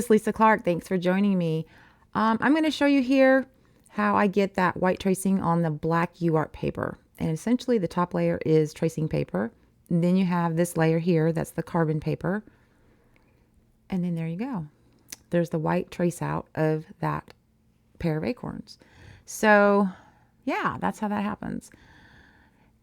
it's Lisa Clark. Thanks for joining me. I'm going to show you here how I get that white tracing on the black UART paper. And essentially the top layer is tracing paper. And then you have this layer here, that's the carbon paper. And then there you go. There's the white trace out of that pair of acorns. So yeah, that's how that happens.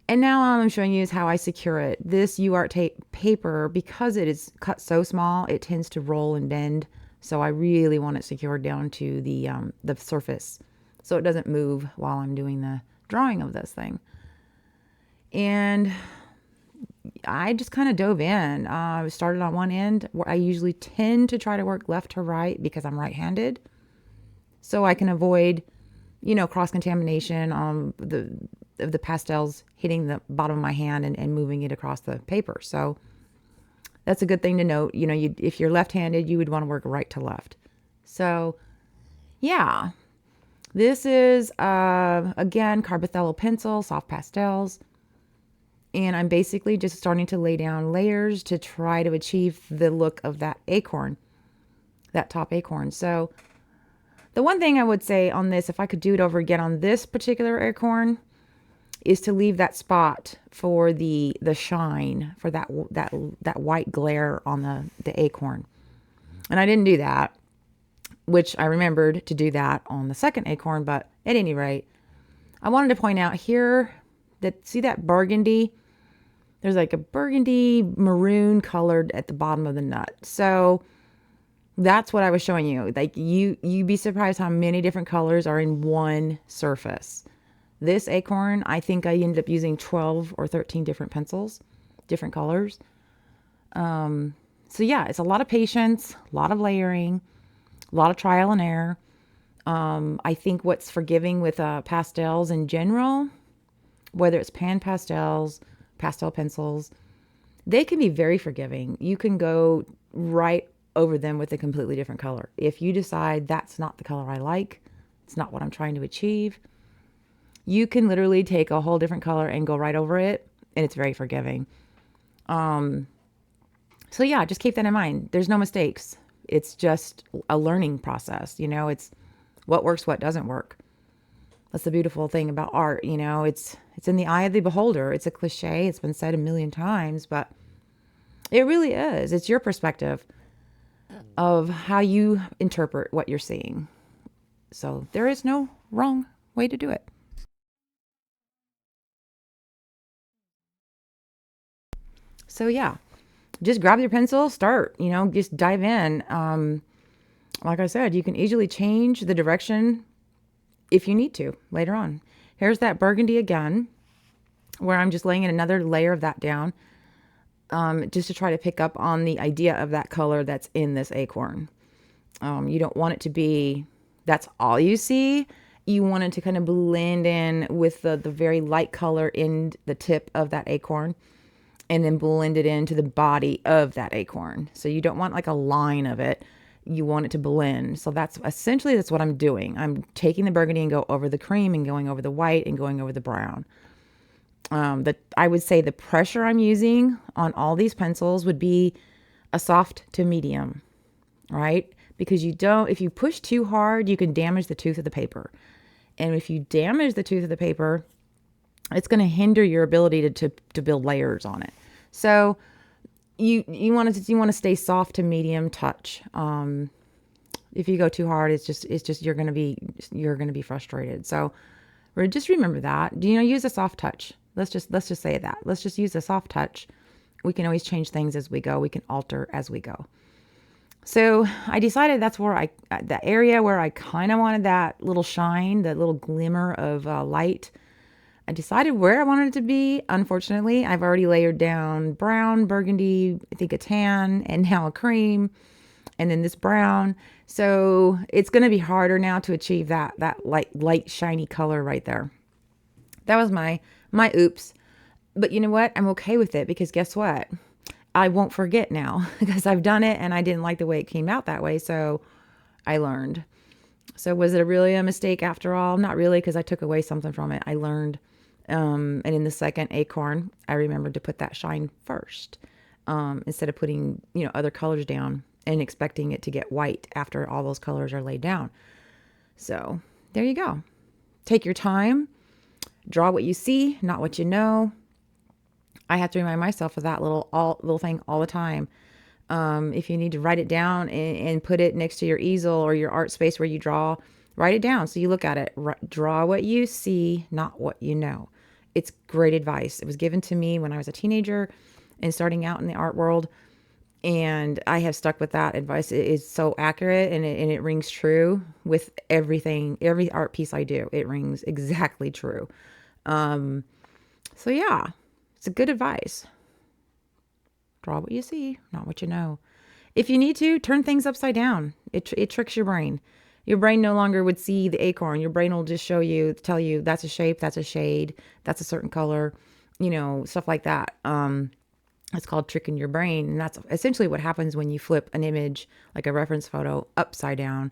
And now all I'm showing you is how I secure it. This UART tape paper, because it is cut so small, it tends to roll and bend. So I really want it secured down to the surface so it doesn't move while I'm doing the drawing of this thing. And I just kind of dove in. I started on one end. I usually tend to try to work left to right because I'm right-handed. So I can avoid, you know, cross-contamination on the pastels hitting the bottom of my hand and moving it across the paper. So that's a good thing to note. You know, if you're left-handed, you would want to work right to left. So yeah, this is, again, Carbothello pencil, soft pastels. And I'm basically just starting to lay down layers to try to achieve the look of that acorn, that top acorn. So the one thing I would say on this, if I could do it over again on this particular acorn, is to leave that spot for the shine, for that white glare on the acorn. And I didn't do that, which I remembered to do that on the second acorn. But at any rate, I wanted to point out here that, see that burgundy? There's like a burgundy maroon colored at the bottom of the nut. So that's what I was showing you. Like you'd be surprised how many different colors are in one surface. This acorn, I think I ended up using 12 or 13 different pencils, different colors. So yeah, it's a lot of patience, a lot of layering, a lot of trial and error. I think what's forgiving with pastels in general, whether it's pan pastels, pastel pencils, they can be very forgiving. You can go right over them with a completely different color. If you decide that's not the color I like, it's not what I'm trying to achieve, you can literally take a whole different color and go right over it, and it's very forgiving. So yeah, just keep that in mind. There's no mistakes. It's just a learning process. You know, it's what works, what doesn't work. That's the beautiful thing about art. You know, it's in the eye of the beholder. It's a cliche. It's been said a million times, but it really is. It's your perspective of how you interpret what you're seeing. So there is no wrong way to do it. So yeah, just grab your pencil, start, you know, just dive in. Like I said, you can easily change the direction if you need to later on. Here's that burgundy again, where I'm just laying in another layer of that down, just to try to pick up on the idea of that color that's in this acorn. You don't want it to be, that's all you see. You want it to kind of blend in with the very light color in the tip of that acorn, and then blend it into the body of that acorn. So you don't want like a line of it. You want it to blend. So that's what I'm doing. I'm taking the burgundy and go over the cream and going over the white and going over the brown. I would say the pressure I'm using on all these pencils would be a soft to medium, right? Because if you push too hard, you can damage the tooth of the paper. And if you damage the tooth of the paper, it's going to hinder your ability to build layers on it. So you want to stay soft to medium touch. If you go too hard, it's just you're going to be frustrated. So just remember that. Use a soft touch. Let's just say that. Let's just use a soft touch. We can always change things as we go. We can alter as we go. So I decided that's where the area where I kind of wanted that little shine, that little glimmer of light. I decided where I wanted it to be. Unfortunately, I've already layered down brown, burgundy, I think a tan, and now a cream, and then this brown. So it's going to be harder now to achieve that light, shiny color right there. That was my oops. But you know what? I'm okay with it, because guess what? I won't forget now, because I've done it and I didn't like the way it came out that way. So I learned. So was it really a mistake after all? Not really, because I took away something from it. I learned. And in the second acorn, I remembered to put that shine first, instead of putting, other colors down. and expecting it to get white after all those colors are laid down. So there you go. Take your time, draw what you see, not what you know. I have to remind myself of that little thing all the time. If you need to write it down and put it next to your easel or your art space where you draw, write it down so you look at it. Draw what you see, not what you know. It's great advice. It was given to me when I was a teenager and starting out in the art world. And I have stuck with that advice. It is so accurate and it rings true with everything, every art piece I do. It rings exactly true. So yeah, it's a good advice. Draw what you see, not what you know. If you need to, turn things upside down. It tricks your brain. Your brain no longer would see the acorn. Your brain will just tell you that's a shape, that's a shade, that's a certain color, stuff like that. It's called tricking your brain. And that's essentially what happens when you flip an image, like a reference photo, upside down.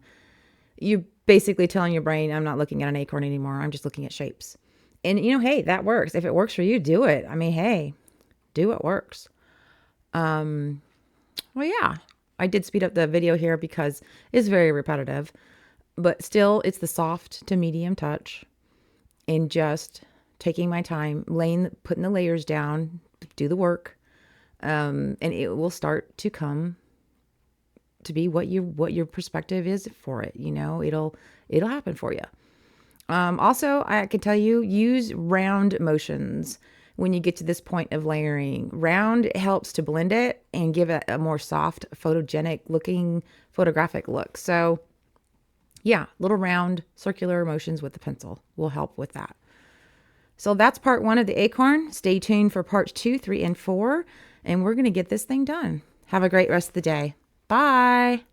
You're basically telling your brain, I'm not looking at an acorn anymore. I'm just looking at shapes. And, hey, that works. If it works for you, do it. I mean, hey, do what works. Well, yeah, I did speed up the video here because it's very repetitive. But still, it's the soft to medium touch and just taking my time, putting the layers down, do the work. And it will start to come to be what your perspective is for it. It'll happen for you. Also, I can tell you, use round motions when you get to this point of layering. Round helps to blend it and give it a more soft, photogenic looking, photographic look. So yeah, little round circular motions with the pencil will help with that. So that's part 1 of the acorn. Stay tuned for parts 2, 3, and 4, and we're going to get this thing done. Have a great rest of the day. Bye.